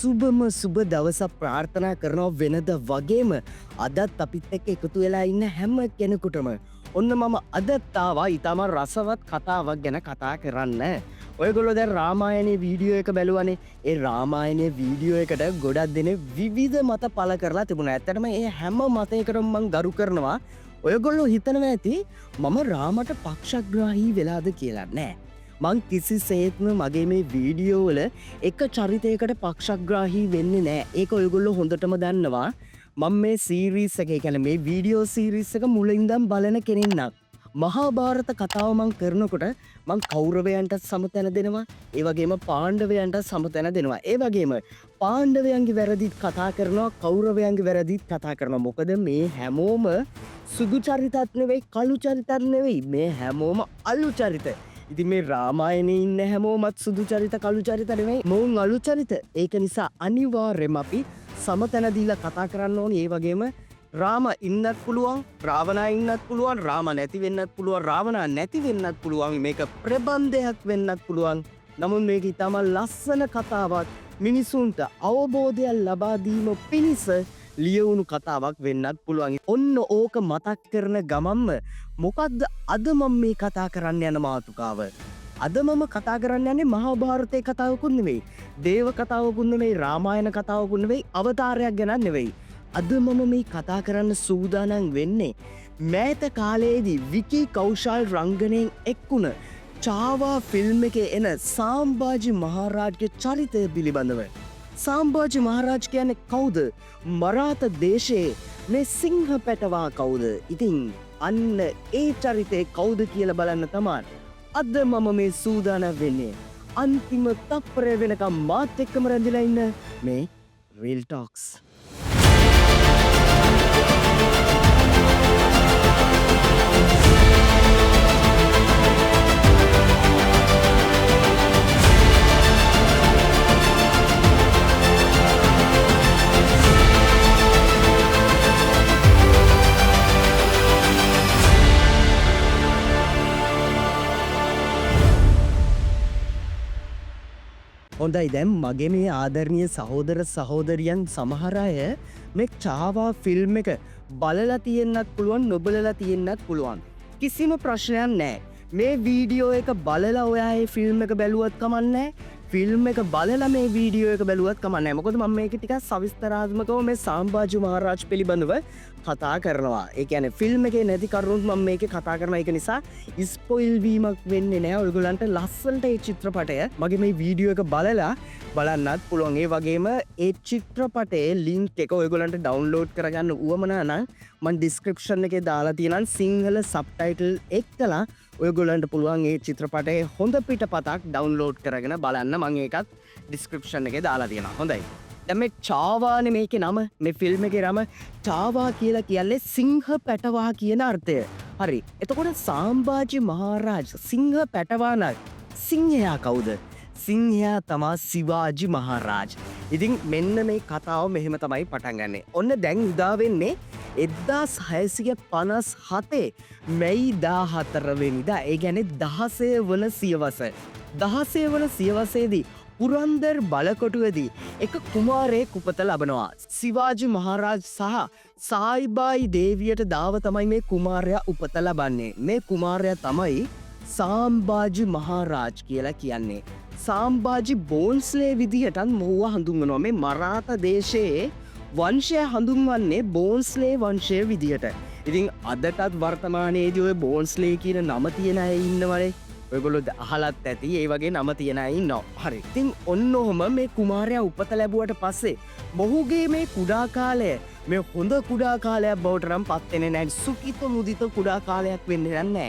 සුබ දවසක් ප්‍රාර්ථනා කරනවා වෙනද වගේම අදත් අපිත් එක්ක එකතු වෙලා ඉන්න හැම කෙනෙකුටම ඔන්න මම අදත්තාවා ඉතාම රසවත් කතාවක් ගැන කතා කරන්න. ඔයගොල්ලෝ දැන් රාමායනයේ වීඩියෝ එක බැලුවනේ. ඒ රාමායනයේ වීඩියෝ එකට ගොඩක් දෙනෙක් විවිධ මත පළ කරලා තිබුණා. ඇත්තටම මේ හැම මතයකටම මම ගරු කරනවා. ඔයගොල්ලෝ හිතනවා ඇති මම රාමට පක්ෂග්‍රාහී වෙලාද කියලා. නෑ. මං කිසිසේත්ම මගේ මේ වීඩියෝ වල එක චරිතයකට පක්ෂග්‍රාහී වෙන්නේ නෑ. ඒක ඔයගොල්ලෝ හොඳටම දන්නවා. මම මේ සීරීස් එක කියන්නේ මේ වීඩියෝ සීරීස් එක මුලින්දම් බලන කෙනෙක්. මහාභාරත කතාව මං කරනකොට මං කෞරවයන්ට සමතැන දෙනවා. ඒ වගේම පාණ්ඩවයන්ට සමතැන දෙනවා. ඒ වගේම පාණ්ඩවයන්ගේ වැරදිත් කතා කරනවා, කෞරවයන්ගේ වැරදිත් කතා කරනවා. මොකද මේ හැමෝම සුදු චරිතත් නෙවෙයි, කළු චරිතත් නෙවෙයි. මේ හැමෝම අලු චරිත. ඉතින් මේ රාමායනයේ ඉන්න හැමෝමත් සුදු චරිත, කළු චරිත නෙවෙයි. මොවුන් අලු චරිත. ඒක නිසා අනිවාර්යයෙන්ම අපි සමතැන දීලා කතා කරන්න ඕනේ. ඒ වගේම රාම ඉන්නත් පුළුවන්, රාවණා ඉන්නත් පුළුවන්, රාම නැති වෙන්නත් පුළුවන්, රාවණා නැති වෙන්නත් පුළුවන්. මේක ප්‍රබන්ධයක් වෙන්නත් පුළුවන්. නමුත් මේක ඉතාම ලස්සන කතාවක්, මිනිසුන්ට අවබෝධයක් ලබා දීම පිණිස ලියවුණු කතාවක් වෙන්නත් පුළුවන්. ඔන්න ඕක මතක් කරන ගමන්ම මොකක්ද අද මම මේ කතා කරන්න යන මාතෘකාව? අද මම කතා කරන්න යන්නේ මහාභාරතයේ කතාවකුත් නෙවෙයි, දේව කතාවකුත් නෙවෙයි, රාමායන කතාවකුත් නෙවෙයි, අවතාරයක් ගැන නෙවෙයි. අද මම මේ කතා කරන්න සූදානම් වෙන්නේ මෑත කාලයේදී විකී කෞෂල් රංගනයෙන් එක්වුණ චාවා ෆිල්ම් එකේ එන සාම්භාජි මහරාජ්ගේ චරිතය පිළිබඳව. සාම්භාජි මහරාජ් කියන්නේ කවුද? මරාත දේශයේ මේ සිංහ පැටවා කවුද? ඉතින් අන්න ඒ චරිතේ කවුද කියලා බලන්න තමයි අද මම මේ සූදානම් වෙන්නේ. අන්තිම තප්පරය වෙනකම් මාත් එක්කම රැඳිලා ඉන්න මේ රීල් ටොක්ස්. හොඳයි, දැන් මගේ මේ ආදරණීය සහෝදර සහෝදරියන් සමහර අය මේ චාවා ෆිල්ම් එක බලලා තියෙන්නත් පුළුවන්, නොබලලා තියෙන්නත් පුළුවන්. කිසිම ප්‍රශ්නයක් නැහැ. මේ වීඩියෝ එක බලලා ඔයා මේ ෆිල්ම් එක බැලුවත් කමක් නැහැ. ෆිල්ම් එක බලලා මේ වීඩියෝ එක බැලුවත් කමක් නැහැ. මොකද මම මේක ටිකක් සවිස්තරාත්මකව මේ සාම්භාජි මහරාජ් පිළිබඳව කතා කරනවා. ඒ කියන්නේ ෆිල්ම් එකේ නැති කරුණුත් මම මේකේ කතා කරනවා. ඒක නිසා ස්පොයිල් වීමක් වෙන්නේ නැහැ. ඔයගොල්ලන්ට ලස්සනට මේ චිත්‍රපටය මගේ මේ වීඩියෝ එක බලලා බලන්නත් පුළුවන්. ඒ වගේම ඒ චිත්‍රපටයේ ලින්ක් එක ඔයගොල්ලන්ට ඩවුන්ලෝඩ් කරගන්න උවමනා නම් මම ඩිස්ක්‍රිප්ෂන් එකේ දාලා තියෙනවා සිංහල සබ්ටයිටල් එක්කලා ඔයගොල්ලන්ට පුළුවන් ඒ චිත්‍රපටයේ හොඳ පිටපතක් ඩවුන්ලෝඩ් කරගෙන බලන්න. මම ඒකත් ඩිස්ක්‍රිප්ෂන් එකේ දාලා තියෙනවා. හොඳයි. දැන් මේ චාවානේ මේකේ නම, මේ ෆිල්ම් එකේ නම චාවා කියලා කියන්නේ සිංහ පැටවා කියන අර්ථය. හරි. එතකොට සාම්භාජි මහරාජ් සිංහ පැටවා නම් සිංහයා කවුද? සිංහයා තමා සිවාජි මහරාජ්. ඉතින් මෙන්න මේ කතාව මෙහෙම තමයි පටන් ගන්නෙ. ඔන්න දැන් උදා වෙන්නේ 1657 මැයි 14 වෙනිදා. ඒ කියන්නේ 16 වන සියවස. 16 වන සියවසේදී පුරන්දර් බලකොටුවේදී එක කුමාරයෙක් උපත ලබනවා. සිවාජි මහරාජ් සහ සායිබායි දේවියට දාව තමයි මේ කුමාරයා උපත ලබන්නේ. මේ කුමාරයා තමයි සාම්භාජි මහරාජ් කියලා කියන්නේ. සාම්භාජි බෝන්ස්ලේ විදිහටත් මොහුව හඳුන්වනවා. මේ මරාත දේශයේ වංශය හඳුන්වන්නේ බෝන්ස්ලේ වංශය විදිහට. ඉතින් අදටත් වර්තමානයේදී ඔය බෝන්ස්ලේ කියන නම තියෙන අය ඉන්නවනේ. ඔයගොල්ලෝ අහලත් ඇති ඒ වගේ නම තියෙන අය ඉන්නවා. හරි. ඉතින් ඔන්න ඔහම මේ කුමාරයා උපත ලැබුවට පස්සේ මොහුගේ මේ කුඩා කාලය මේ හොඳ කුඩා කාලයක් බවට නම් පත් වෙන්නේ නැහැ. සුඛිත මුදිත කුඩා කාලයක් වෙන්නේ නැහැ.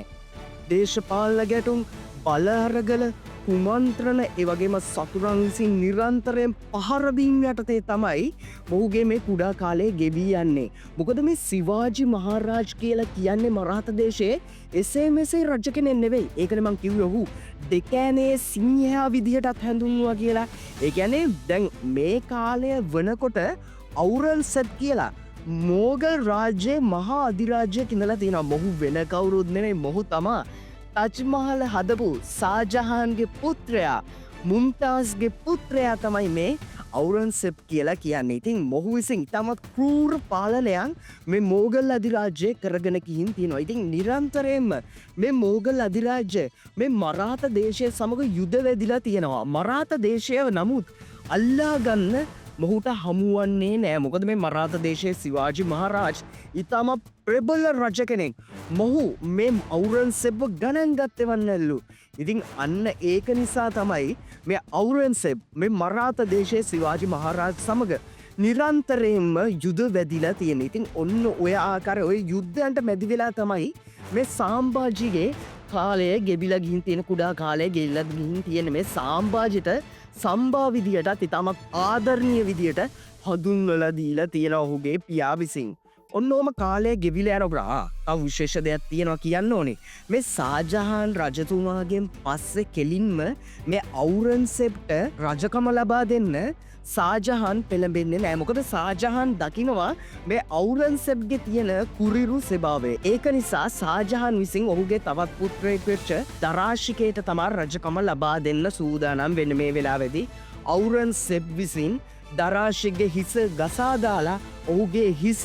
දේශපාලන ගැටුම්, බල අරගල, කුමන්ත්‍රණ, ඒ වගේම සතුරන් විසින් නිරන්තරයෙන් පහර දීම් යටතේ තමයි මොහුගේ මේ කුඩා කාලේ ගෙවී යන්නේ. මොකද මේ සිවාජි මහරාජ් කියලා කියන්නේ මරාත දේශයේ එසේ මෙසේ රජ කෙනෙක් නෙවෙයි. ඒකනේ මං කිව්වේ ඔහු දෙකෑනේ සිංහයා විදිහටත් හැඳුන්වුවා කියලා. ඒ කියන්නේ දැන් මේ කාලය වෙනකොට ඖරංගසීබ් කියලා මෝගල් රාජ්‍යයේ මහා අධිරාජ්‍යයක් ඉඳලා තියෙනවා. මොහු වෙන කවුරුත් නෙවෙයි, මොහු තමා තජ්මහල් හදපු ෂාජහාන්ගේ පුත්‍රයා, මුම්තාස්ගේ පුත්‍රයා තමයි මේ අවුරන්සෙප් කියලා කියන්නේ. ඉතින් මොහු විසින් ඉතාමත් කෘර පාලනයන් මේ මෝගල් අධිරාජ්‍යය කරගෙන ගිහින් තියෙනවා. ඉතින් නිරන්තරයෙන්ම මේ මෝගල් අධිරාජ්‍ය මේ මරාත දේශය සමග යුද වැදිලා තියෙනවා. මරාත දේශය නමුත් අල්ලා ගන්න මොහුට හමුවන්නේ නෑ. මොකද මේ මරාත දේශයේ සිවාජි මහරාජ් ඉතාම ප්‍රබල රජ කෙනෙක්. මොහු මේ අවුරන්සෙබ්ව ගණන් ගත්තේ වන්නැල්ලු. ඉතින් අන්න ඒක නිසා තමයි මේ අවුරන්සෙබ් මේ මරාත දේශයේ සිවාජි මහරාජ් සමග නිරන්තරයෙන්ම යුද වැදිලා තියෙන. ඉතින් ඔන්න ඔය ආකාරය ඔය යුද්ධයන්ට මැදි වෙලා තමයි මේ සාම්භාජිගේ කාලය ගෙබිලා ගිහින් තියෙන කුඩා කාලය ගෙල්ලා ගිහින් තියෙන මේ සාම්භාජිට සම්භා විදියටත් ඉතාමත් ආදරණීය විදියට හඳුන්වලා දීලා තියෙන ඔහුගේ පියා විසින්. ඔන්න ඕම කාලය ගෙවිලා යනකොට තව විශේෂ දෙයක් තියෙනවා කියන්න ඕනේ. මේ ෂාජහාන් රජතුමාගෙන් පස්සේ කෙලින්ම මේ අවුරන්සෙබ්ට රජකම ලබා දෙන්න ෂාජහාන් පෙළඹෙන්නේ නෑ. මොකද ෂාජහාන් දකිනවා මේ අවුරන්සෙබ්ගේ තියෙන කුරිරු ස්වභාවය. ඒක නිසා ෂාජහාන් විසින් ඔහුගේ තවත් පුත්‍රයෙක් වෙච්ච දරාශිකයට තමා රජකම ලබා දෙන්න සූදානම් වෙන මේ වෙලාවේදී අවුරන්සෙබ් විසින් දරාශිකගේ හිස ගසා දාලා ඔහුගේ හිස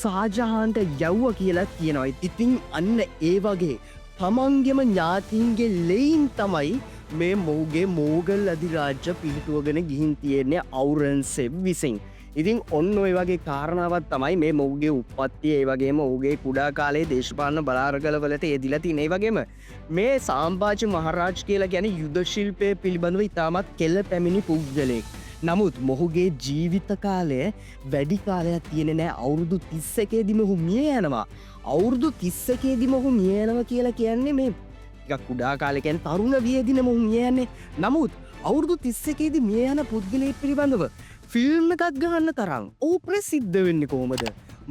ෂාජහාන්ට යව්ව කියලා කියනවා. ඉතින් අන්න ඒ වගේ තමන්ගෙම ඥාතීන්ගේ ලෙයින් තමයි මේ මොහුගේ මෝගල් අධිරාජ්‍ය පිහිටුවගෙන ගිහින් තියෙන්නේ අවුරන්සෙබ් විසින්. ඉතින් ඔන්න ඔය වගේ කාරණාවක් තමයි මේ මොහුගේ උප්පත්තිය, ඒ වගේම ඔහුගේ කුඩා කාලයේ දේශපාලන බලාරගලවලට යෙදිලා තියෙන. ඒ වගේම මේ සාම්භාජි මහරාජ් කියලා කියන්නේ යුද ශිල්පය පිළිබඳව ඉතාමත් කෙළ පැමිණි පුද්ගලයෙක්. නමුත් මොහුගේ ජීවිත කාලය වැඩි කාලයක් තියෙන නෑ. අවුරුදු 31 දී මොහු මිය යනවා. අවුරුදු 31 දී මොහු මිය යනවා කියලා කියන්නේ මේ කුඩා කාලෙකෙන් තරුණ වියදින මොහු මිය යන්නේ. නමුත් අවුරුදු 31 දී මිය යන පුද්ගලයෙක් පිළිබඳව ෆිල්ම් එකක් ගහන්න තරම් ඔහු ප්‍රසිද්ධ වෙන්නේ කොහොමද?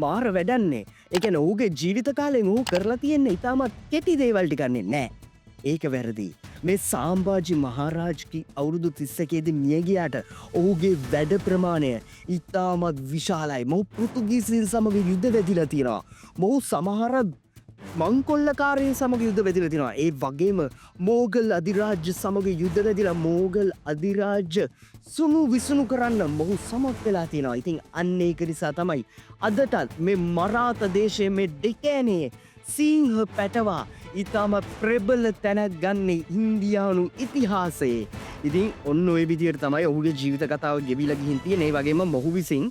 මාර වැඩන්නේ. ඒ කියන්නේ ඔහුගේ ජීවිත කාලයෙන් ඔහු කරලා තියෙන්නේ ඉතාමත් කෙටි දේවල් ටිකක් නෑ. ඒක වැරදි. මේ සාම්භාජි මහරාජ්ගේ අවුරුදු 31 දී මිය ගියාට ඔහුගේ වැඩ ප්‍රමාණය ඉතාමත් විශාලයි. මොහු පෘතුගීසීන් සමග යුද්ධ වැදිලා තියෙනවා. මොහු සමහර මංකොල්ලකාරයන් සමග යුද්ධ වැදිලා තියෙනවා. ඒ වගේම මෝගල් අධිරාජ්‍ය සමග යුද්ධ වැදිලා මෝගල් අධිරාජ්‍ය සුණු විසුණු කරන්න මොහු සමත් වෙලා තියෙනවා. ඉතින් අන්න ඒක නිසා තමයි අදටත් මේ මරාත දේශයේ මේ ඩෙකෑනේ සිංහ පැටවා ඉතාම ප්‍රබල තැනක් ගන්නේ ඉන්දියානු ඉතිහාසයේ. ඉතින් ඔන්න ඔය විදියට තමයි ඔහුගේ ජීවිත කතාව ගෙවිලා ගිහින් තියෙන්නේ. ඒ වගේම මොහු විසින්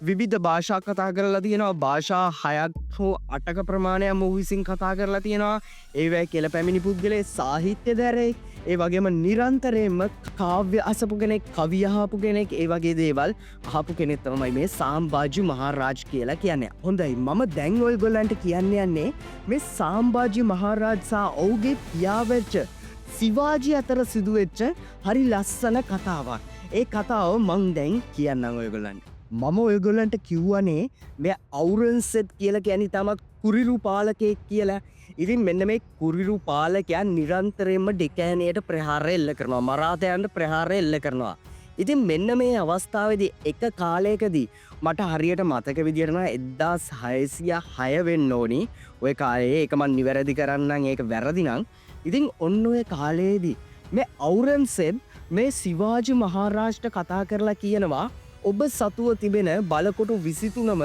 විවිධ භාෂා කතා කරලා තියෙනවා. භාෂා 6ක් හෝ 8ක ප්‍රමාණයක් මොහු විසින් කතා කරලා තියෙනවා. ඒවැයි කෙළ පැමිණි පුද්ගලයෙක්, සාහිත්‍යදරයෙක්, ඒ වගේම නිරන්තරයෙන්ම කාව්‍ය අසපු කෙනෙක්, කවි අහපු කෙනෙක්, ඒ වගේ දේවල් අහපු කෙනෙක් තමයි මේ සාම්භාජි මහරාජ් කියලා කියන්නේ. හොඳයි, මම දැන් ඔයගොල්ලන්ට කියන්න යන්නේ මේ සාම්භාජි මහරාජ් සහ ඔහුගේ පියා වෙච්ච සිවාජි අතර සිදුවෙච්ච හරි ලස්සන කතාවක්. ඒ කතාව මං දැන් කියන්නම් ඔයගොල්ලන්ට. මම ඔයගොල්ලන්ට කිව්වනේ මේ අවුරන්සෙබ් කියලා කියන්නේ තමක් කුරිරු පාලකයෙක් කියලා. ඉතින් මෙන්න මේ කුරිරු පාලකයන් නිරන්තරයෙන්ම ඩෙකෑනයට ප්‍රහාර එල්ල කරනවා. මරාතයන්ට ප්‍රහාර එල්ල කරනවා. ඉතින් මෙන්න මේ අවස්ථාවේදී එක කාලයකදී මට හරියට මතක විදියට නම් 1606 වෙන්න ඕනි. ඔය කාලේ ඒක මම නිවැරදි කරන්නම්, ඒක වැරදි නම්. ඉතින් ඔන්න ඔය කාලයේදී මේ අවුරන්සෙබ් මේ සිවාජි මහරාජ්ට කතා කරලා කියනවා ඔබ සතුව තිබෙන බලකොටු 23ම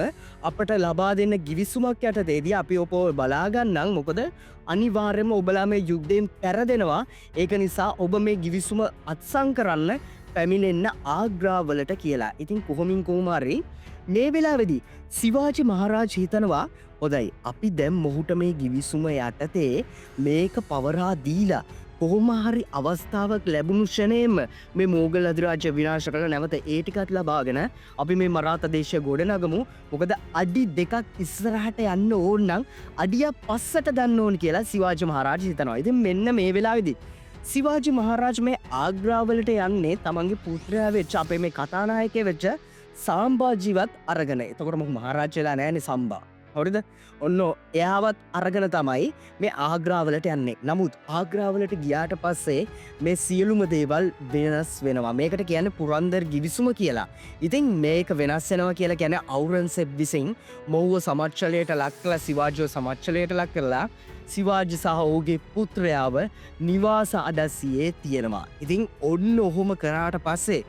අපට ලබා දෙන්න ගිවිසුමක් යටතේදී අපි ඔබ බලාගන්නම්. මොකද අනිවාර්යයෙන්ම ඔබලා මේ යුද්ධයෙන් පෙරදෙනවා. ඒක නිසා ඔබ මේ ගිවිසුම අත්සන් කරන්න පැමිණෙන්න ආග්‍රාවලට කියලා. ඉතින් කොහොමින් කොහොම හරි මේ වෙලාවේදී සිවාජි මහරාජ් හිතනවා හොඳයි අපි දැන් මොහුට මේ ගිවිසුම යටතේ මේක පවරා දීලා කොහොම හරි අවස්ථාවක් ලැබුණු ෂණයෙන්ම මේ මෝගල් අධිරාජ්‍ය විනාශ කරලා නැවත ඒ ටිකත් ලබාගෙන අපි මේ මරාත දේශය ගොඩනගමු. මොකද අඩි දෙකක් ඉස්සරහට යන්න ඕන නම් අඩියක් පස්සට දාන්න ඕන කියලා සිවාජි මහරාජ් හිතනවා. ඉතින් මෙන්න මේ වෙලාවේදී සිවාජි මහරාජ් මේ ආග්‍රාවලට යන්නේ තමන්ගේ පුත්‍රයා වෙච්ච අපේ මේ කතානායකයෙක් වෙච්ච සාම්භාජිවත් අරගෙන. එතකොට මොකද මහරාජ්‍යලා නෑනේ සම්බා. හරිද? ඔන්න එයාවත් අරගෙන තමයි මේ ආග්‍රාවලට යන්නේ. නමුත් ආග්‍රාවලට ගියාට පස්සේ මේ සියලුම දේවල් වෙනස් වෙනවා. මේකට කියන්නේ පුරන්දර් ගිවිසුම කියලා. ඉතින් මේක වෙනස් වෙනවා කියලා කියන්නේ අවුරන්සෙබ් විසින් මොහුව සමච්චලයට ලක් කළා, සිවාජිව සමච්චලයට ලක් කරලා සිවාජ් සහ ඔහුගේ පුත්‍රයාව නිවාස අඩස්සියේ තියෙනවා. ඉතින් ඔන්න ඔහොම කරාට පස්සේ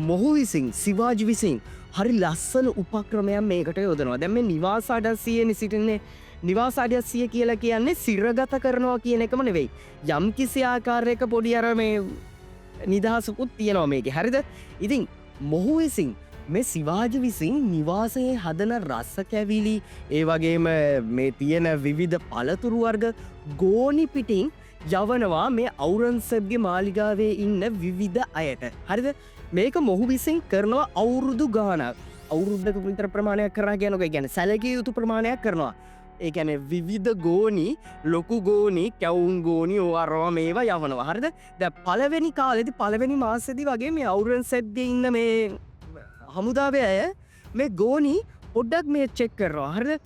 මොහු විසින් සිවාජ් විසින් හරි ලස්සන උපක්‍රමයක් මේකට යොදනවා. දැන් මේ නිවාස අඩස්සියේ සිටින්නේ නිවාස අඩස්සිය කියලා කියන්නේ සිරගත කරනවා කියන එකම නෙවෙයි. යම් කිසි ආකාරයක පොඩි අර මේ නිදහසකුත් තියෙනවා මේකේ. හරිද? ඉතින් මොහු විසින් මේ සිවාජ විසින් නිවාසයේ හදන රස්ස කැවිලි ඒ වගේම මේ තියෙන විවිධ පළතුරු වර්ග ගෝනි පිටින් යවනවා මේ ඖරංගසේබ්ගේ මාලිගාවේ ඉන්න විවිධ අයට. හරිද? මේක මොහු විසින් කරනවා අවුරුදු ගානක්. අවුරුද්දක විතර ප්‍රමාණයක් කරනවා කියනක. ඒ කියන්නේ සැලකිය යුතු ප්‍රමාණයක් කරනවා. ඒ කියන්නේ විවිධ ගෝනි, ලොකු ගෝනි, කැවුම් ගෝනි ඕවා මේවා යවනවා. හරිද? දැන් පළවෙනි කාලේදී පළවෙනි මාසෙදී වගේ මේ ඖරංගසේබ්ගේ ඉන්න මේ හමුදාවේ අය මේ ගෝනි පොඩ්ඩක් මේ චෙක් කරනවා. හරිද?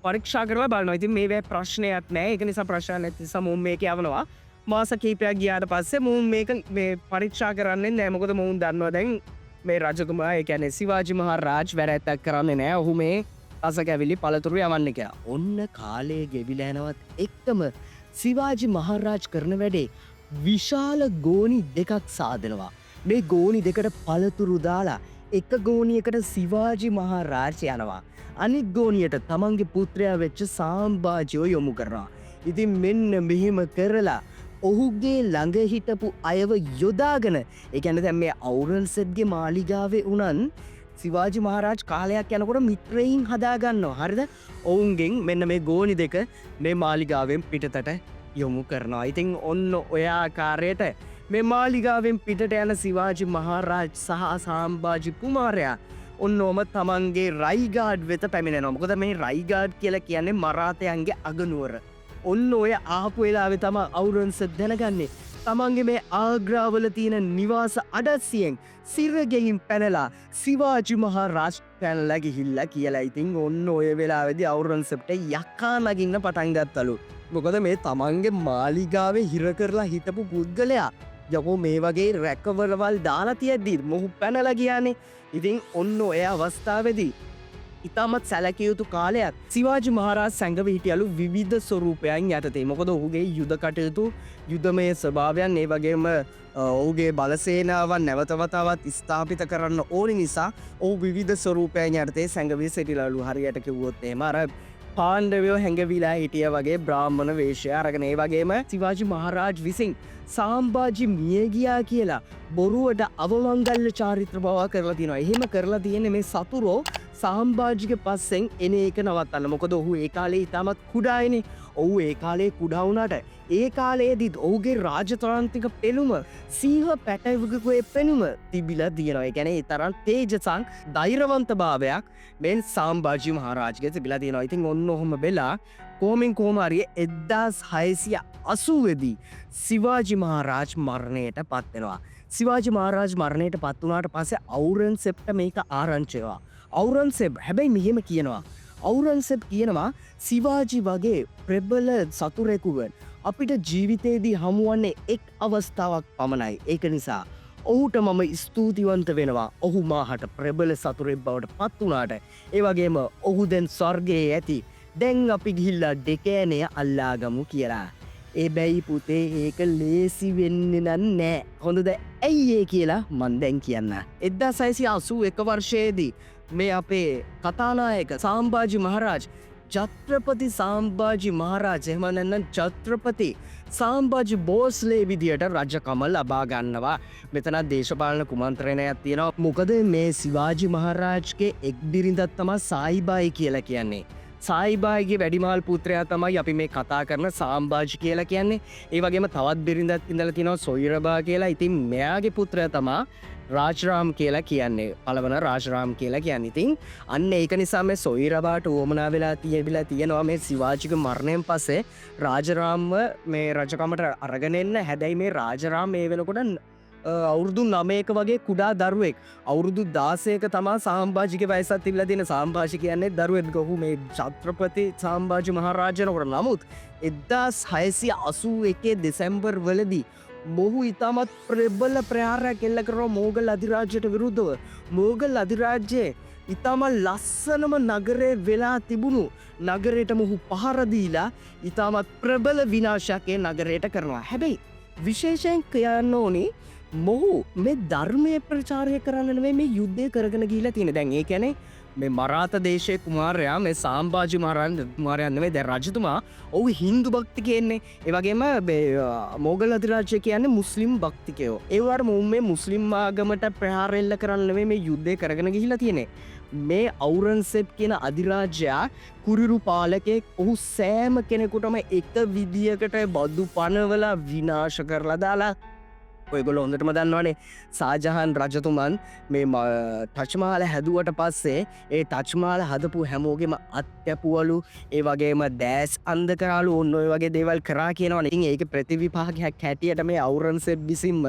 පරීක්ෂා කරලා බලනවා. ඉතින් මේවේ ප්‍රශ්නයක් නැහැ. ඒක නිසා ප්‍රශ්න නැති නිසා මුන් මේක යවනවා. මාස කිහිපයක් ගියාට පස්සේ මුන් මේක මේ පරීක්ෂා කරන්නේ නැහැ. මොකද මුන් දන්නවා දැන් මේ රජතුමා ඒ කියන්නේ සිවාජි මහා රාජ් වැරැද්දක් කරන්නේ නැහැ. ඔහු මේ රස කැවිලි පළතුරු යවන්නේ කියලා. ඔන්න කාලය ගෙවිලා යනවත් එක්කම සිවාජි මහා රාජ් කරන වැඩේ විශාල ගෝනි දෙකක් සාදනවා. මේ ගෝනි දෙකට පළතුරු දාලා එක ගෝනියකට සිවාජි මහා රාජ් යනවා. අනිත් ගෝනියට තමන්ගේ පුත්‍රයා වෙච්ච සාම්භාජිව යොමු කරනවා. ඉතින් මෙන්න මෙහෙම කරලා ඔහුගේ ළඟ හිටපු අයව යොදාගෙන ඒ කියන්නේ දැන් මේ ඖරංගසේබ්ගේ මාලිගාවේ උනන් සිවාජි මහා රාජ් කාලයක් යනකොට මිත්‍රයින් හදාගන්නවා. හරිද? ඔවුන්ගෙන් මෙන්න මේ ගෝනි දෙක මේ මාලිගාවෙන් පිටතට යොමු කරනවා. ඉතින් ඔන්න ඔය ආකාරයට මේ මාලිගාවෙන් පිටට යන සිවාජි මහා රාජ් සහ සාම්භාජි කුමාරයා ඔන්නෝම තමන්ගේ රයිගාඩ් වෙත පැමිණෙනවා. මොකද මේ රයිගාඩ් කියලා කියන්නේ මරාතයන්ගේ අගනුවර. ඔන්න ඔය ආපු වෙලාවේ තමයි ඖරංගසේබ් දැනගන්නේ තමන්ගේ මේ ආග්‍රාවල තියෙන නිවාස අඩස්සියෙන් සිරගෙයින් පැනලා සිවාජි මහා රාජ් පැනලා ගිහිල්ලා කියලා. ඉතින් ඔන්න ඔය වෙලාවේදී ඖරංගසේබ්ට යකා නගින්න පටන් ගත්තලු. මොකද මේ තමන්ගේ මාලිගාවේ හිර කරලා හිටපු පුද්ගලයා යකෝ මේ වගේ රැකවලවල් දාලා තියෙද්දි මොහු පැනලා ගියානේ. ඉතින් ඔන්න ඔය අවස්ථාවේදී ඉතාමත් සැලකිය යුතු කාලයක් සිවාජි මහා රාජ් සැඟව හිටියලු විවිධ ස්වරූපයන් යටතේ. මොකද ඔහුගේ යුද කටයුතු යුදමය ස්වභාවයන් ඒ වගේම ඔහුගේ බලසේනාවන් නැවත වතාවත් ස්ථාපිත කරන්න ඕනි නිසා ඔහු විවිධ ස්වරූපයන් යටතේ සැඟවී සිටිලලු. හරියට කිව්වොත් එහෙම අර පාණ්ඩවයෝ හැඟවිලා හිටිය වගේ බ්‍රාහ්මණ වේශය අරගෙන ඒ වගේම සිවාජි මහා රාජ් විසින් සාම්භාජි මිය ගියා කියලා බොරුවට අවමංගල්‍ය චාරිත්‍ර බව කරලා තියෙනවා. එහෙම කරලා තියෙන්නේ මේ සතුරෝ සාම්භාජිගේ පස්සෙන් එන එක නවත්තන්න. මොකද ඔහු ඒ කාලේ ඉතාමත් කුඩායිනේ. ඔහු ඒ කාලේ කුඩා වුණාට ඒ කාලයේදීත් ඔහුගේ රාජතාන්ත්‍රික පෙනුම සිංහ පැටවකුගේ පෙනුම තිබිලා තියෙනවා. ඒ කියන්නේ ඒ තරම් තේජසක් ධෛර්යවන්තභාවයක් මේ සාම්භාජි මහා රාජ්ගේ තිබිලා තියෙනවා. ඉතින් ඔන්න ඔහොම වෙලා කොහොමින් කොහොම හරි 1680 දී සිවාජි මහා රාජ් මරණයට පත් වෙනවා. සිවාජි මහා රාජ් මරණයට පත් වුණාට පස්සේ ඖරංගසේබ්ට මේක ආරංචි වෙනවා. ඖරංගසේබ් හැබැයි මෙහෙම කියනවා. ඖරංගසේබ් කියනවා සිවාජි වගේ ප්‍රබල සතුරෙකුව අපිට ජීවිතේදී හමුවන්නේ එක් අවස්ථාවක් පමණයි. ඒක නිසා ඔහුට මම ස්තුතිවන්ත වෙනවා. ඔහු මාහට ප්‍රබල සතුරෙක් බවට පත් වුණාට ඒ වගේම ඔහු දැන් ස්වර්ගයේ ඇති. දැන් අපි ගිහිල්ලා දෙකෑනය අල්ලාගමු කියලා. ඒ බැයි පුතේ ඒක ලේසි වෙන්නේ නෑ. හොඳද? ඇයි ඒ කියලා මන් දැන් කියන්න. 1681 වර්ෂයේදී මේ අපේ කතානායක සාම්භාජි මහරජ් ඡත්‍රපති සාම්භාජි මහරජ් එහෙම නැත්නම් ඡත්‍රපති සාම්භාජි බෝස්ලේ විදියට රජකම ලබා ගන්නවා. මෙතන දේශපාලන කුමන්ත්‍රණයක් තියෙනවා. මොකද මේ සිවාජි මහරජ්ගේ එක් බිරිඳක් තමයි සායිබායි කියලා කියන්නේ. සායිබායිගේ වැඩිමාල් පුත්‍රයා තමයි අපි මේ කතා කරන සාම්භාජි කියලා කියන්නේ. ඒ වගේම තවත් බිරිඳක් ඉඳලා තියෙනවා සොයිරබා කියලා. ඉතින් මෙයාගේ පුත්‍රයා තමයි රාජරාම් කියලා කියන්නේ. පළවන රාජරාම් කියලා කියන්නේ. ඉතින් අන්න ඒක නිසා මේ සොයිරබාට උවමනා වෙලා තියෙනවා මේ සිවාජිගේ මරණයෙන් පස්සේ රාජරාම්ව මේ රජකමට අරගෙන එන්න. හැබැයි මේ රාජරාම් මේ වෙනකොට අවුරුදු 9ක වගේ කුඩා දරුවෙක්. අවුරුදු 16ක තමා සාම්භාජිගේ වයසත් තිබිලා තියෙන. සාම්භාජි කියන්නේ දරුවෙක්. ඔහු මේ ඡත්‍රපති සාම්භාජි මහරජාණන් නමුත් 1681 දෙසැම්බර් වලදී මොහු ඉතාමත් ප්‍රබල ප්‍රහාරයක් එල්ල කරනවා මෝගල් අධිරාජ්‍යයට විරුද්ධව. මෝගල් අධිරාජ්‍යයේ ඉතාම ලස්සනම නගරේ වෙලා තිබුණු නගරයට මොහු පහරදීලා ඉතාමත් ප්‍රබල විනාශකය නගරයට කරනවා. හැබැයි විශේෂයෙන් කියන්න ඕනේ මොහු මේ ධර්මය ප්‍රචාරය කරන්න මේ යුද්ධය කරගෙන ගීලා තියෙන. දැන් ඒ කියන්නේ මේ මරාත දේශය කුමාරයා මේ සාම්භාජි කුමාරයන්වේ දැ රජතුමා ඔහු හින්දු භක්තිකයෙන්නේ. ඒවගේම මෝගල් අධිරාජ්‍ය කියන්නේ මුස්ලිම් භක්තිකයෝ. ඒවට මුම් මේ මුස්ලිම් ආගමට ප්‍රහාරෙල්ල කරන්නවේ මේ යුද්ධය කරගෙන ගිහිලා තියෙනෙ. මේ අවුරන්සෙප් කියන අධිරාජ්‍යයා කුරිරු පාලකෙක් ඔහු සෑම කෙනෙකුටම එක විදිියකට බදු පනවලා විනාශ කරලා දාලා ඔයගොල හොඳටම දන්නවානේ සාජහන් රජතුමන් මේ ටච්මාල හැදුවට පස්සේ ඒ ටච්මාල හදපු හැමෝගෙම අත්‍යපුවලු ඒ වගේම දෑස් අන්ද කරලු ඔන්න ඔය වගේ දේවල් කරා කියනවන ඒක ප්‍රතිවිපාගයක් හැටියට මේ අවුරන්සෙට් විසින්ම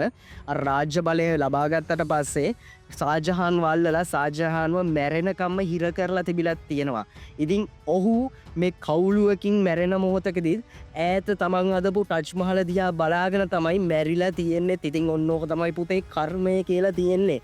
රාජ්‍ය බලය ලබාගත්තට පස්සේ සාජහන් වල්ලලා සාජහන්ව මැරෙනකම්ම හිර කරලා තිබිලත් තියෙනවා. ඉතින් ඔහු මේ කවුලුවකින් මැරෙන මොහොතකදී ඇත තමන් අදපු ටච්මහල දිහා බලාගෙන තමයි මැරිලා තියෙන්නේ. ඉතින් ඔන්නෝක තමයි පුතේ කර්මය කියලා තියෙන්නේ.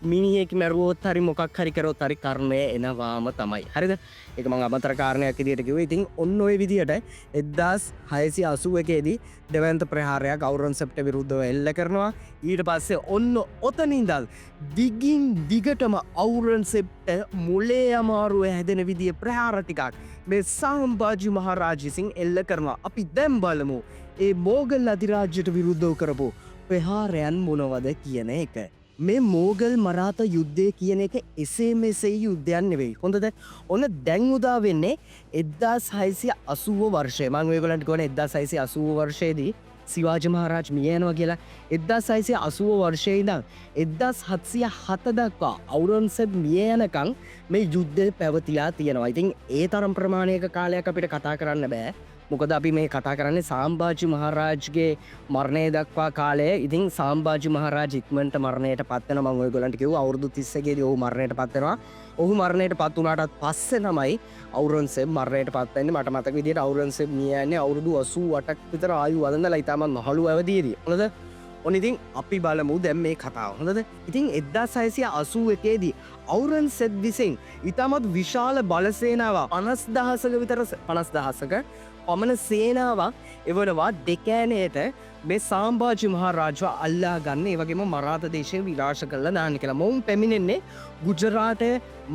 මිනිහෙක් මැරුවොත් හරි මොකක් හරි කරොත් හරි කර්මය එනවාම තමයි. හරිද? ඒක මම අමතර කාරණයක් විදියට කිව්වේ. ඉතින් ඔන්න ඔය විදියට 1681 දී දෙවන්ත ප්‍රහාරයක් අවුරන්සෙප්ට විරුද්ධව එල්ල කරනවා. ඊට පස්සේ ඔන්න ඔතන ඉඳන් දිගින් දිගටම අවුරන්සෙප්ට මුලේ අමාරුව හැදෙන විදිය ප්‍රහාර ටිකක් මේ සම්භාජි මහරජා විසින් එල්ල කරනවා. අපි දැන් බලමු ඒ මෝගල් අධිරාජ්‍යයට විරුද්ධව කරපු ප්‍රහාරයන් මොනවද කියන එක. මේ මෝගල් මරාත යුද්ධය කියන එක එසේ මෙසේ යුද්ධයන් නෙවෙයි. හොඳද? ඔන්න දැන් උදා වෙන්නේ 1680 වර්ෂය. මම ඔයගලන්ට කියවනේ 1680 වර්ෂයේදී සිවාජි මහරජ මිය යනවා කියලා. 1680 වර්ෂයේ ඉඳන් 1707 දක්වා අවුරන්සෙප් මිය යනකම් මේ යුද්ධය පැවතිලා තියෙනවා. ඉතින් ඒ තරම් ප්‍රමාණයක කාලයක් අපිට කතා කරන්න බෑ. මොකද අපි මේ කතා කරන්නේ සාම්භාජි මහරජගේ මරණය දක්වා කාලය. ඉතින් සාම්භාජි මහරජ ඉක්මනට මරණයට පත් වෙනවා. මම ඔයගොල්ලන්ට කිව්වා අවුරුදු 31 දී ඔහු මරණයට පත් වෙනවා. ඔහු මරණයට පත් වුණාටත් පස්සේ තමයි අවුරන්සෙප් මරණයට පත් වෙන්නේ. මට මතක විදියට අවුරන්සෙප් මිය යන්නේ අවුරුදු 88ක් විතර ආයු වදනලා ඊටම මහලු අවදීදී. හොඳද? ඔන්න ඉතින් අපි බලමු දැන් මේ කතාව. හොඳද? ඉතින් 1681 දී අවුරන්සෙප් විසින් ඊටමත් විශාල බලසේනාවක් 50000ක විතර 50000ක පමණ සේනාවක් එවනවා දෙකෑනයට මේ සාම්භාජි මහරජා අල්ලා ගන්න. ඒ වගේම මරාත දේශය විනාශ කරලා දාන්න කියලා. මොවුන් පැමිණෙන්නේ ගුජරාටය,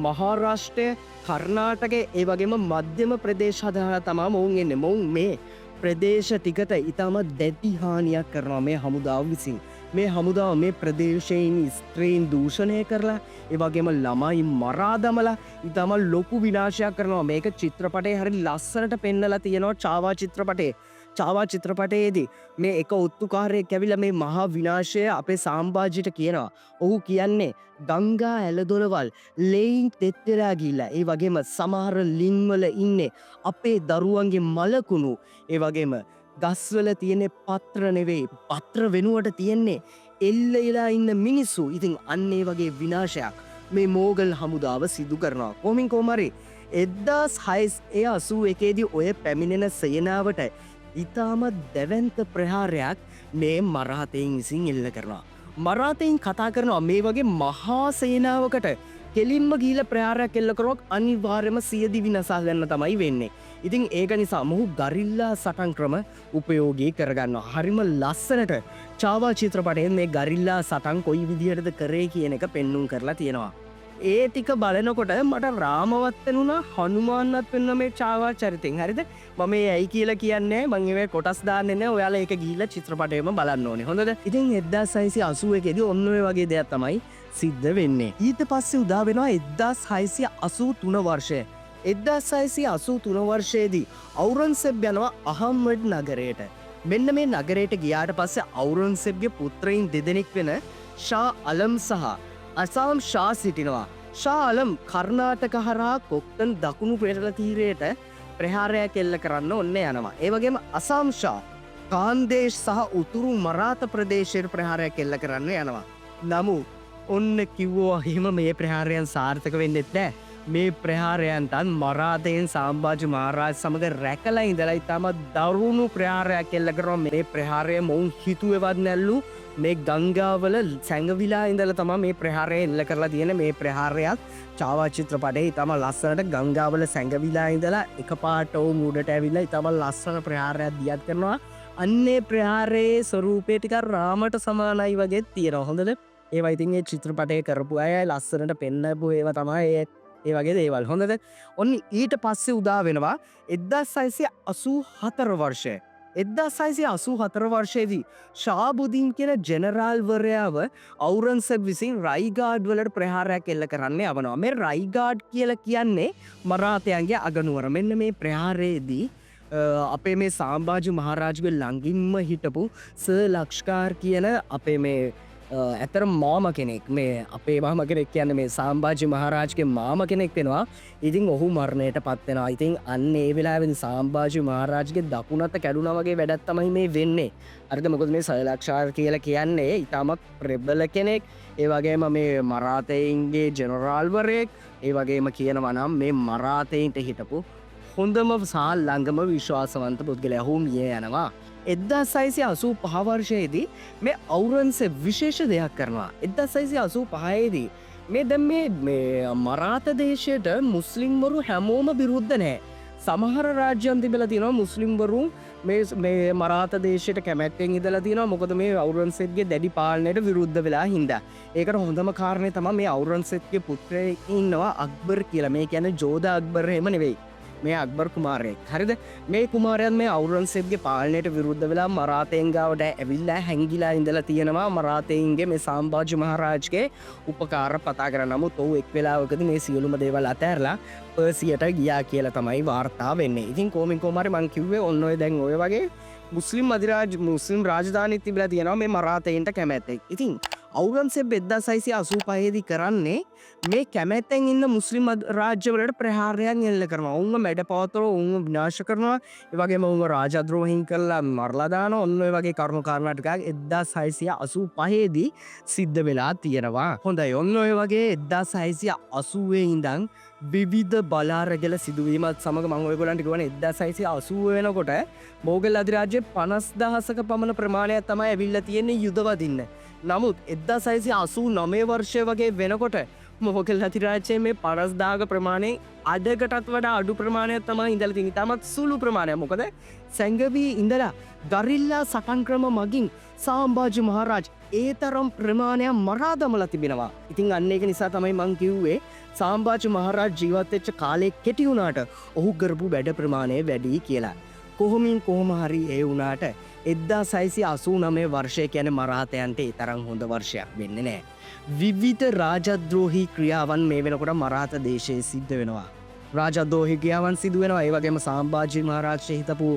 මහාරාෂ්ට්‍රය, කර්ණාටකය ඒ වගේම මධ්‍යම ප්‍රදේශ හදලා තමයි මොවුන් එන්නේ. මොවුන් මේ ප්‍රදේශ ටිකට ඉතාමත් දැඩි හානියක් කරනවා මේ හමුදාව විසින්. මේ හමුදාව මේ ප්‍රදේශයෙන් ස්ත්‍රීන් දූෂණය කරලා ඒ වගේම ළමයි මරා දමලා ඉතාම ලොකු විනාශයක් කරනවා. මේක චිත්‍රපටයේ හරි ලස්සනට පෙන්නලා තියෙනවා. චාවා චිත්‍රපටයේ. චාවා චිත්‍රපටයේදී මේ එක ඔත්තුකාරයෙක් ඇවිල්ලා මේ මහා විනාශය අපේ සාම්භාජිට කියනවා. ඔහු කියන්නේ ගංගා ඇලදොලවල් ලෙයින් තෙත් වෙලා ගිහිල්ලා ඒ වගේම සමහර ලින්වල ඉන්නේ අපේ දරුවන්ගේ මලකුණු ඒ වගේම ගස්වල තියෙන පත්‍ර නෙවෙයි පත්‍ර වෙනුවට තියෙන්නේ එල්ලෙලා ඉන්න මිනිස්සු. ඉතින් අන්න ඒ වගේ විනාශයක් මේ මෝගල් හමුදාව සිදු කරනවා. කොමින් කොමරි 1681 දී ඔය පැමිණෙන සේනාවට ඉතාමත් දැවැන්ත ප්‍රහාරයක් මේ මරාතයින් විසින් එල්ල කරනවා. මරාතයින් කතා කරනවා මේ වගේ මහා සේනාවකට කෙලින්ම ගීල ප්‍රහාරයක් එල්ල කරොත් අනිවාර්යයෙන්ම සියදි විනාශ ගන්න තමයි වෙන්නේ. ඉතින් ඒක නිසා මොහු ගරිල්ලා සටන් ක්‍රම උපයෝගී කරගන්නවා. හරිම ලස්සනට චාවා චිත්‍රපටයෙන් මේ ගරිල්ලා සටන් කොයි විදිහටද කරේ කියන එක පෙන්눔 කරලා තියෙනවා. ඒ ටික බලනකොට මට රාමවත් වෙනුණා හනුමාන්වත් වෙන්න මේ චාවා චරිතෙන්. හරිද? මම මේ ඇයි කියලා කියන්නේ මම මේ කොටස් දාන්නේ නැහැ. ඔයාලා ඒක ගිහිල්ලා චිත්‍රපටයේම බලන්න ඕනේ. හොඳද? ඉතින් 1681 දී ඔන්න ඔය වගේ දෙයක් තමයි සිද්ධ වෙන්නේ. ඊට පස්සේ උදා වෙනවා 1683 වර්ෂය. 1683 වර්ෂයේදී අවුරන්සෙබ් යනවා අහම්මඩ් නගරයට. මෙන්න මේ නගරයට ගියාට පස්සේ අවුරන්සෙබ්ගේ පුත්‍රයින් දෙදෙනෙක් වෙන ෂා අලම් සහ අසාම් ෂා සිටිනවා. ෂා අලම් කර්ණාටක හරහා කොක්ටන් දකුණු පෙරළ තීරයට ප්‍රහාරයක් එල්ල කරන්න ඔන්න යනවා. ඒ වගේම අසාම් ෂා කාන්දේශ් සහ උතුරු මරාත ප්‍රදේශයට ප්‍රහාරයක් එල්ල කරන්න යනවා. නමුත් ඔන්න කිව්වා එහෙම මේ ප්‍රහාරයන් සාර්ථක වෙන්නෙත් නැහැ. මේ ප්‍රහාරයන්තන් මරාතයෙන් සාම්භාජ මහරාජ සමඟ රැකලා ඉඳලා ඉතාමත් දරුණු ප්‍රහාරයක් එල්ල කරනවා. මේ ප්‍රහාරය මොවුන් හිතුවවත් නැල්ලු මේ ගංගාවල සැඟවිලා ඉඳල තම මේ ප්‍රහාරය එල්ල කරලා තියෙන මේ ප්‍රහාරයක් චාවා චිත්‍රපටේ ඉතම ලස්සනට ගංගාවල සැඟවිලා ඉඳලා එක පාට ඔවුන් උඩට ඇවිල්ලා ඉතම ලස්සන ප්‍රහාරයක් දියත් කරනවා. අන්නේ ප්‍රහාරයේ ස්වරූපේටික රාමට සමානයි වගේ තියෙන හොඳද ඒවා ඉතින් ඒ චිත්‍රපටය කරපු අය ලස්සනට පෙන්නපු ඒව තමයි ඒ වගේ දේවල් හොඳද. ඔන්න ඊට පස්සේ උදා වෙනවා 1684 වර්ෂය. 1684 වර්ෂයේදී ශාබුදීන් කියන ජෙනරාල්වරයාව අවුරන්සබ් විසින් රයිගාඩ් වලට ප්‍රහාරයක් එල්ල කරන්න යවනවා. මේ රයිගාඩ් කියලා කියන්නේ මරාතයන්ගේ අගනුවර. මෙන්න මේ ප්‍රහාරයේදී අපේ මේ සාම්භාජ මහරාජගේ ළඟින්ම හිටපු ලක්ෂ්කාර් කියන අපේ මේ ඇතර මාම කෙනෙක් මේ අපේ මාම කෙනෙක් කියන්න මේ සාම්භාජ මහරාජගේ මාම කෙනෙක් වෙනවා. ඉතින් ඔහු මරණයට පත්වෙනවා. ඉතින් අන්න ඒ වෙලාවෙන් සාම්භාජ මහරාජගේ දකුණත කැඩුනා වගේ වැඩක් තමයි මේ වෙන්නේ. අර්ග මොකද මේ සලක්ෂාර් කියලා කියන්නේ ඉතාමත් ප්‍රබල කෙනෙක්. ඒ වගේම මේ මරාතයින්ගේ ජෙනරාල්වරයෙක්. ඒ වගේම කියනවා නම් මේ මරාතයින්ට හිටපු හොඳම සාල් ළඟම විශ්වාසවන්ත පුද්ගලයා ඔහු මිය යනවා. 1685 වර්ෂයේදී මේ අවුරන්සෙබ් විශේෂ දෙයක් කරනවා. 1685ේදී මේ දැන් මේ මරාත දේශයට මුස්ලිම්වරු හැමෝම විරුද්ධ නැහැ. සමහර රාජ්‍යයන් තිබිලා තියෙනවා මුස්ලිම්වරු මේ මරාත දේශයට කැමැත්තෙන් ඉඳලා තියෙනවා. මොකද මේ අවුරන්සෙබ්ගේ දැඩි පාලනයට විරුද්ධ වෙලා හින්දා. ඒකට හොඳම කාරණේ තමයි මේ අවුරන්සෙබ්ගේ පුත්‍රයෙක් ඉන්නවා අක්බර් කියලා. මේ කියන්නේ ජෝධා අක්බර් එහෙම නෙවෙයි. මේ අක්බර් කුමාරයෙක්. හරිද? මේ කුමාරයන් මේ අවුරන්සෙබ්ගේ පාලනයට විරුද්ධ වෙලා මරාතයන් ගාවට ඇවිල්ලා හැංගිලා ඉඳලා තියෙනවා. මරාතයින්ගේ මේ සාම්භාජ මහරාජගේ උපකාර පතා කරන නමුත් ඔහු එක් වෙලාවකදී මේ සියලුම දේවල් අතහැරලා පර්සියට ගියා කියලා තමයි වාර්තා වෙන්නේ. ඉතින් කොමින් කොමාරි මං කිව්වේ ඔන්න ඔය දැන් ඔය වගේ මුස්ලිම් රාජධානීත් තිබිලා තියෙනවා මේ මරාතයින්ට කැමැත්තෙන්. ඉතින් අවුරන්සෙබ් 1685දී කරන්නේ මේ කැමැත්තෙන් ඉන්න මුස්ලිම් රාජ්‍යවලට ප්‍රහාරයන් එල්ල කරනවා. ඔවුන්ව මැඩ පවත්වලා ඔවුන්ව විනාශ කරනවා. ඒ වගේම ඔවුන්ව රාජද්‍රෝහීන් කරලා මරලා දානවා. ඔන්න ඔය වගේ කරුණු කාරණා ටිකක් 1685දී සිද්ධ වෙලා තියෙනවා. හොඳයි. ඔන්න ඔය වගේ 1680 ඉඳන් විවිධ බලාරගල සිදුවීමත් සමග මම ඔයගොල්ලන්ට කියවනේ 1680 වෙනකොට මොගල් අධිරාජ්‍යයේ 50000ක පමණ ප්‍රමාණයක් තමයි ඇවිල්ලා තියෙන්නේ යුද වදින්න. නමුත් 1689 වර්ෂය වගේ වෙනකොට මොගල් අධිරාජ්‍යයේ මේ 50000ක ප්‍රමාණය අඩකටත් වඩා අඩු ප්‍රමාණයක් තමයි ඉඳලා තියෙන්නේ. තාමත් සුළු ප්‍රමාණයක්. මොකද සැඟවී ඉඳලා ගරිල්ලා සටන් ක්‍රම මගින් සාම්භාජ මහරාජ් ඒ තරම් ප්‍රමාණයක් මරා දමලා තිබෙනවා. ඉතින් අන්න ඒක නිසා තමයි මං කිව්වේ සාම්භාජ මහරාජ් ජීවත් වෙච්ච කාලේ කෙටි වුණාට ඔහු කරපු වැඩ ප්‍රමාණය වැඩි කියලා. කොහොම හරි ඒ වුණාට 1689 වර්ෂය කියන්නේ මරාතයන්ට ඒ තරම් හොඳ වර්ෂයක් වෙන්නේ නැහැ. විවිධ රාජද්‍රෝහී ක්‍රියාවන් මේ වෙනකොට මරාත දේශයේ සිද්ධ වෙනවා. රාජද්‍රෝහී ක්‍රියාවන් සිදු වෙනවා. ඒ වගේම සාම්භාජ මහරාජ්‍ය හිටපු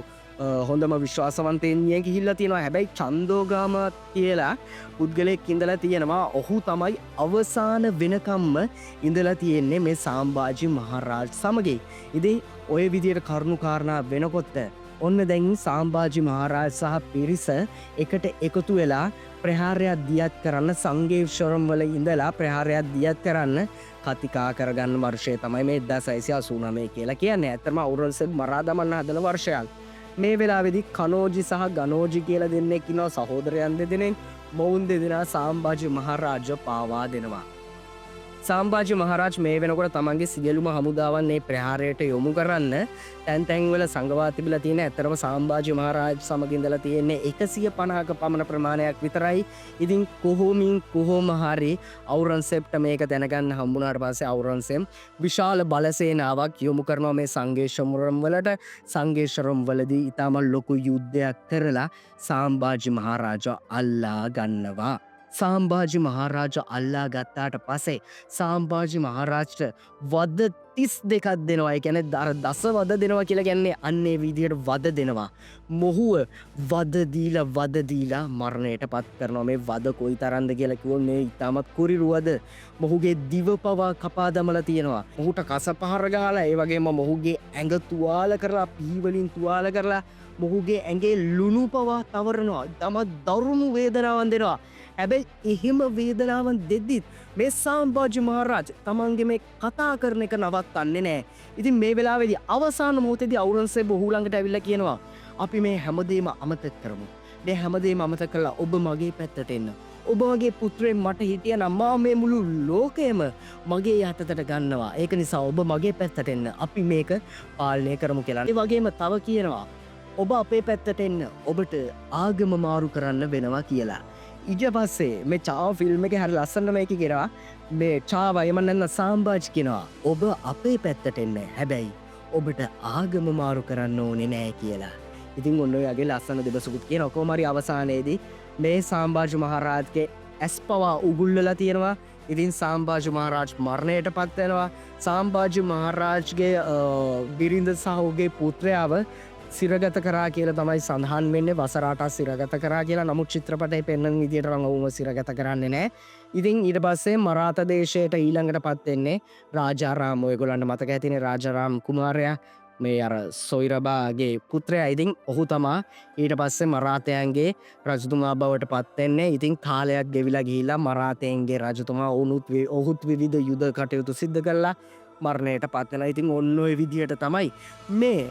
හොඳම විශ්වාසවන්තයින් මිය ගිහිල්ලා තියෙනවා. හැබැයි චන්දෝගාම කියලා පුද්ගලයෙක් ඉඳලා තියෙනවා. ඔහු තමයි අවසාන වෙනකම්ම ඉඳලා තියෙන්නේ මේ සාම්භාජ මහරාජ් සමග. ඉතින් ඔය විදියට කරුණු කාරණා වෙනකොට ඔන්න දැන් සාම්භාජ මහරාජ් සහ පිරිස එකට එකතු වෙලා ප්‍රහාරයක් දියත් කරන්න සංගේශ්වරම් වල ඉඳලා ප්‍රහාරයක් දියත් කරන්න කතිකා කරගන්න වර්ෂය තමයි මේ 1689 කියලා කියන්නේ. ඇත්තම අවුරන්සෙබ් මරා දමන්න හදන වර්ෂයක්. මේ වෙලාවේදී කනෝජි සහ ගනෝජි කියලා දෙන්නෙක් ඉන්නවා සහෝදරයන් දෙදෙනෙක්. මොවුන් දෙදෙනා සාම්භාජ මහරාජ පාවා දෙනවා. සාම්භාජ මහරාජ් මේ වෙනකොට තමන්ගේ සියලුම හමුදාවන් මේ ප්‍රහාරයට යොමු කරන්න තැන් තැන්වල සංගවා තිබිලා තියෙන. ඇත්තරම සාම්භාජ මහරාජ් සමග ඉඳලා තියෙන්නේ 150ක පමණ ප්‍රමාණයක් විතරයි. ඉතින් කොහොම හරි අවුරන්සෙබ්ට මේක දැනගන්න හම්බුනාට පස්සේ අවුරන්සෙබ් විශාල බලසේනාවක් යොමු කරනවා මේ සංගේශ්වරම් වලට. සංගේශ්වරම් වලදී ඊටම ලොකු යුද්ධයක් කරලා සාම්භාජ මහරාජා අල්ලා ගන්නවා. සාම්භාජ මහරාජ අල්ලා ගත්තාට පස්සේ සාම්භාජ මහරාජ්ට වද 32ක් දෙනවා. ඒ කියන්නේ දස වද දෙනවා කියලා කියන්නේ අන්නේ විදියට වද දෙනවා. මොහුව වද දීලා මරණයට පත් කරනවා. මේ වද කොයි තරම්ද කියලා කිව්වොත් මේ ඉතාමත් කුරිරුවද මොහුගේ දිව පවා කපා දමලා තියෙනවා. මොහුට කස පහර ගහලා ඒ වගේම මොහුගේ ඇඟ තුවාල කරලා පී වලින් තුවාල කරලා මොහුගේ ඇඟේ ලුණු පවා තවරනවා. ඉතාමත් දරුණු වේදනාවක් දෙනවා. හැබැයි එහෙම වේදනාවන් දෙද්දිත් මේ සාම්භාජ්‍ය මහරජ තමන්ගේ මේ කතා කරන එක නවත්තන්නේ නෑ. ඉතින් මේ වෙලාවේදී අවසාන මොහොතේදී අවුරන්සේ බොහූලඟට ඇවිල්ලා කියනවා අපි මේ හැමදේම අමතක කරමු. මේ හැමදේම අමතක කරලා ඔබ මගේ පැත්තට එන්න. ඔබ වගේ පුත්‍රයෙක් මට හිටියනම් මා මේ මුළු ලෝකයම මගේ යටතට ගන්නවා. ඒක නිසා ඔබ මගේ පැත්තට එන්න. අපි මේක පාලනය කරමු කියලා. ඒ වගේම තව කියනවා ඔබ අපේ පැත්තට එන්න. ඔබට ආගම මාරු කරන්න වෙනවා කියලා. ඊට පස්සේ මේ චාව ෆිල්ම් එකේ හරි ලස්සනට මේක කියනවා මේ චාව එමන්නන්න සාම්භාජ් කියනවා ඔබ අපේ පැත්තට එන්න. හැබැයි ඔබට ආගම මාරු කරන්න ඕනේ නෑ කියලා. ඉතින් ඔන්න ඔය වගේ ලස්සන දෙබසකුත් කියන කොහොම හරි අවසානයේදී මේ සාම්භාජ මහරජගේ ඇස් පවා උගුල්ලලා තියෙනවා. ඉතින් සාම්භාජ මහරජ මරණයට පත් වෙනවා. සාම්භාජ මහරජගේ බිරිඳ සහ ඔහුගේ පුත්‍රයාව සිරගත කරා කියලා තමයි සඳහන් වෙන්නේ. වසර 8ක් සිරගත කරා කියලා. නමුත් චිත්‍රපටයේ පෙන්වන විදියට නම් ඔවුන්ව සිරගත කරන්නේ නැහැ. ඉතින් ඊට පස්සේ මරාත දේශයට ඊළඟට පත් වෙන්නේ රාජාරාම. ඔයගොල්ලන්ට මතක ඇතිනේ රාජාරාම කුමාරයා මේ අර සොයිරබාගේ පුත්‍රයා. ඉතින් ඔහු තමා ඊට පස්සේ මරාතයන්ගේ රජතුමා බවට පත් වෙන්නේ. ඉතින් කාලයක් ගෙවිලා ගිහිලා මරාතයන්ගේ රජතුමා ඔහුත් විවිධ යුද කටයුතු සිද්ධ කළා මරණයට පත් වෙනවා. ඉතින් ඔන්න ඔය විදියට තමයි මේ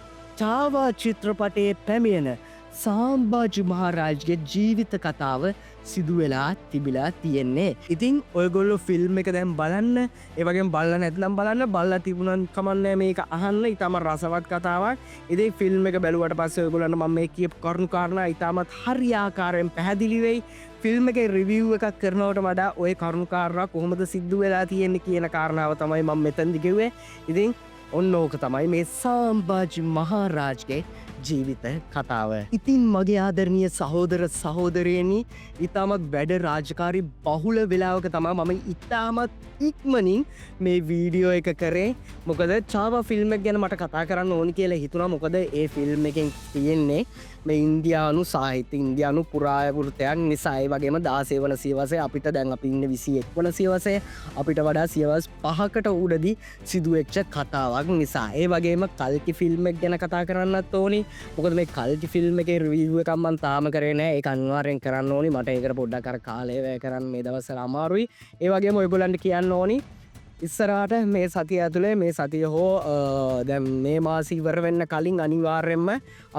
චාවා චිත්‍රපටයේ පැමිණෙන සාම්භාජ මහරජගේ ජීවිත කතාව සිදුවෙලා තිබිලා තියෙන්නේ. ඉතින් ඔයගොල්ලෝ ෆිල්ම් එක දැන් බලන්න. ඒ වගේම බලලා නැත්නම් බලන්න. බලලා තිබුණන් කමන්නේ මේක අහන්න. ඊටම රසවත් කතාවක්. ඉතින් ෆිල්ම් එක බැලුවට පස්සේ ඔයගොල්ලන්ට මම මේ කියපු කරුණු කාරණා ඊටමත් හරියාකාරයෙන් පැහැදිලි වෙයි. ෆිල්ම් එකේ රිවිව් එකක් කරනවට වඩා ওই කරුණු කාරණා කොහොමද සිද්ධ වෙලා තියෙන්නේ කියන කාරණාව තමයි මම මෙතනදි කිව්වේ. ඉතින් ඔන්න ඕක තමයි මේ සාම්භාජ මහරජගේ ජීවිත කතාව. ඉතින් මගේ ආදරණීය සහෝදර සහෝදරයනි ඉතාමත් වැඩ රාජකාරී බහුල වෙලාවක තමයි මම ඉතාමත් ඉක්මනින් මේ වීඩියෝ එක කරේ. මොකද චාවා ෆිල්ම් එක ගැන මට කතා කරන්න ඕනි කියලා හිතුණා. මොකද ඒ ෆිල්ම් එකෙන් තියෙන්නේ මේ ඉන්දියානු සාහිත්‍ය ඉන්දියානු පුරාවෘත්තයක් නිසා. ඒ වගේම 16 වන සියවසේ අපිට දැන් අපි ඉන්නේ 21 වන සියවසේ අපිට වඩා සියවස් 5කට උඩදී සිදුවෙච්ච කතාවක් නිසා. ඒ වගේම කල්කි ෆිල්ම් එක ගැන කතා කරන්නත් ඕනි. මොකද මේ කල්කි ෆිල්ම් එකේ රිවිව් එකක් මම තාම කරේ නෑ. ඒක අනිවාර්යෙන් කරන්න ඕනි. මට ඒකට පොඩ්ඩක් අර කාලය වැය කරන්න මේ දවස්වල අමාරුයි. ඒ වගේම ඔයගොල්ලන්ට කියන්න ඕනි ඉස්සරහට මේ සතිය ඇතුලේ මේ සතිය හෝ දැන් මේ මාසෙ ඉවර වෙන්න කලින් අනිවාර්යෙන්ම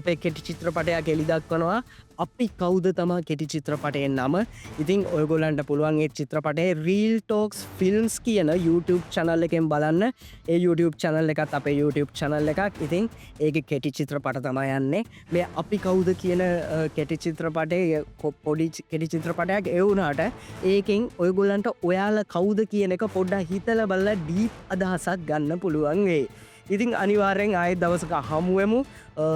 අපේ කෙටි චිත්‍රපටයක් එළි දක්වනවා. අපි කවුද තමා කෙටි චිත්‍රපටයේ නම. ඉතින් ඔයගොල්ලන්ට පුළුවන් ඒ චිත්‍රපටයේ රීල් ටෝක්ස් ෆිල්ම්ස් කියන YouTube channel එකෙන් බලන්න. ඒ YouTube channel එකත් අපේ YouTube channel එකක්. ඉතින් ඒකේ කෙටි චිත්‍රපට තමයි යන්නේ. මේ අපි කවුද කියන කෙටි චිත්‍රපටයේ පොඩි කෙටි චිත්‍රපටයක් ඒ වුණාට ඒකෙන් ඔයගොල්ලන්ට ඔයාලා කවුද කියන එක පොඩ්ඩක් හිතලා බලලා ඩීප් අදහසක් ගන්න පුළුවන් වෙයි. ඉතින් අනිවාර්යෙන් ආයෙත් දවසක හමුවෙමු.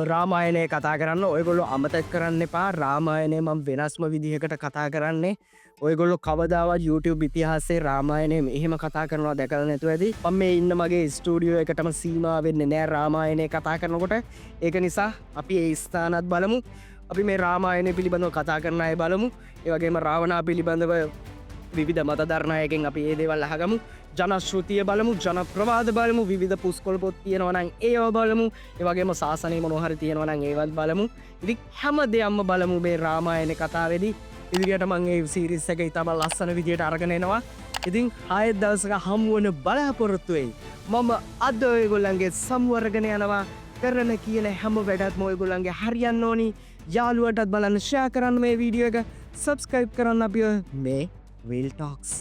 රාමායනය කතා කරන්න. ඔයගොල්ලෝ අමතක කරන්න එපා. රාමායනය මම වෙනස්ම විදිහකට කතා කරන්නේ. ඔයගොල්ලෝ කවදාවත් YouTube ඉතිහාසයේ රාමායනය එහෙම කතා කරනවා දැකලා නැතුව ඇති. මම මේ ඉන්න මගේ ස්ටුඩියෝ එකටම සීමා වෙන්නේ නෑ රාමායනය කතා කරනකොට. ඒක නිසා අපි ඒ ස්ථානත් බලමු. අපි මේ රාමායනය පිළිබඳව කතා කරන අය බලමු. ඒ වගේම රාවණා පිළිබඳව විවිධ මතධර්නායකෙන් අපි ඒ දේවල් අහගමු. ජනශ්‍රෘතිය බලමු, ජන ප්‍රවාද බලමු, විවිධ පුස්කොළ පොත් තියෙනවා නම් ඒව බලමු. ඒ වගේම සාසනයේ මොනවා හරි තියෙනවා නම් ඒවත් බලමු. ඉතින් හැම දෙයක්ම බලමු මේ රාමායන කතාවේදී. ඉදිරියට මම මේ සීරීස් එක ඊටම ලස්සන විදියට අරගෙන එනවා. ඉතින් ආයෙත් දවසක හමු වෙන බලාපොරොත්තු වෙයි. මම අද ඔයගොල්ලන්ගේ සම්වර්ගන යනවා. කරන කියන හැම වැඩක්ම ඔයගොල්ලන්ගේ හරියන්න ඕනි. යාළුවටත් බලන්න ෂෙයා කරන්න මේ වීඩියෝ එක. සබ්ස්ක්‍රයිබ් කරන්න අපිව මේ Real Talks